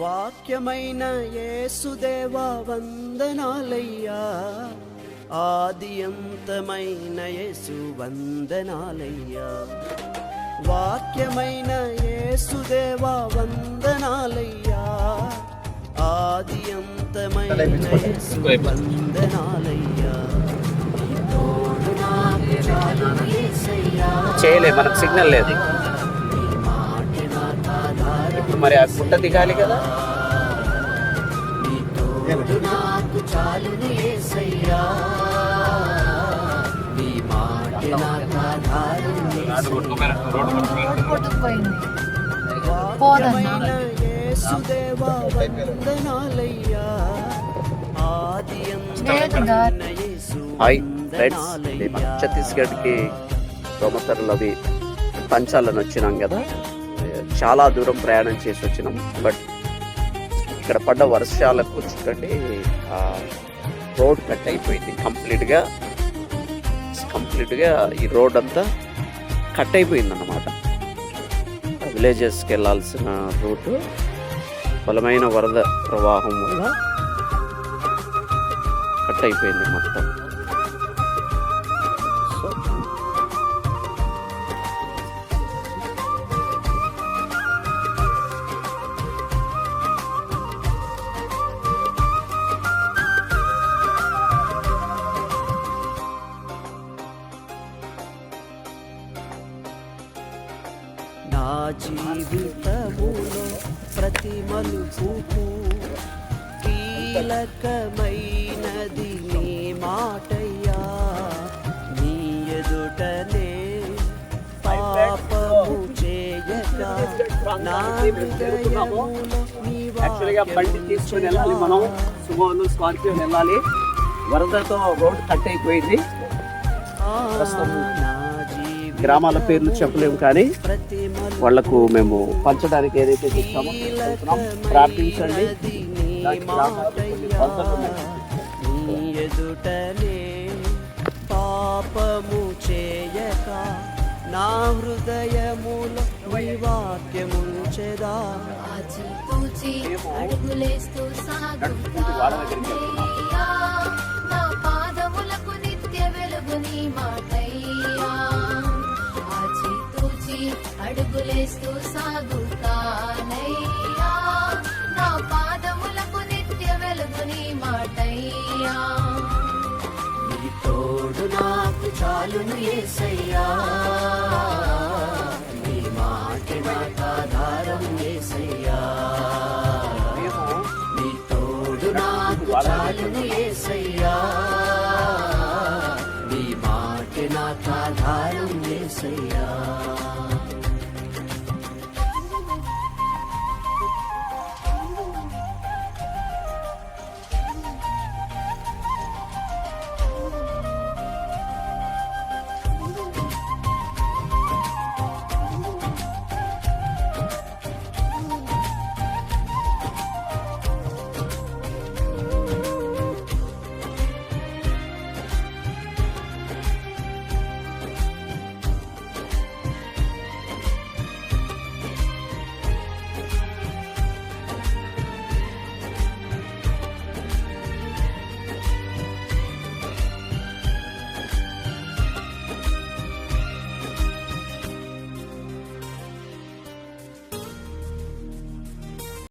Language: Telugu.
వాక్యమైన యేసుదేవా వందనాలయ్యా, ఆదియంతమైన యేసు వందనాలయ్యా. వాక్యమైన యేసుదేవా వందనాలయ్యా, ఆదియంతమైన యేసు వందనాలయ్యా. చేయలే, మనకు సిగ్నల్ లేదు. ఇప్పుడు మరి ఆ గుట్ట దిగాలి కదా. హాయ్ ఫ్రెండ్స్, మేము ఛత్తీస్గఢ్కి దోమతెరలు అవి పంచాలని వచ్చినాం కదా. చాలా దూరం ప్రయాణం చేసి వచ్చినాం. బట్ ఇక్కడ పడ్డ వర్షాలకు చూడండి, రోడ్ కట్ అయిపోయింది కంప్లీట్గా. ఈ రోడ్ అంతా కట్ అయిపోయింది అన్నమాట. విలేజెస్కి వెళ్ళాల్సిన రూటు బలమైన వరద ప్రవాహం వల్ల కట్ అయిపోయింది మొత్తం. నా జీవితములో ప్రతి మలుపుకు కీలకమైనది నీ మాటయ్యా. నీ ఎదుటనే పాపము చేయక నా హృదయములో నీ బండి తీసుకుని వెళ్ళాలి మనం. సుమోను స్కార్పియో వెళ్ళాలి. వరదతో రోడ్ కట్ అయిపోయింది. గ్రామాల పేర్లు చెప్పలేము, కానీ వాళ్లకు మేము పంచడానికి ఏదైతే చెప్తామో ప్రార్థించండి. ఎదుటనే పాపము చేయక నా హృదయములో నీ వాక్యముంచెదా. అడుగులేస్తూ సాగుతా నా పాదములకు నిత్య వెలుగు నీ మాటయ్యా. అడుగులేస్తూ సాగుతానయ్యా, నా పాదములకు నిత్య వెలుగు నీ మాటయ్యా. నీ తోడు నాకు చాలును యేసయ్యా, నీ మాట నాకు ఆధారం యేసయ్యా. నీ తోడు నాకు చాలును యేసయ్యా, నీ మాట నాకు ఆధారం యేసయ్యా.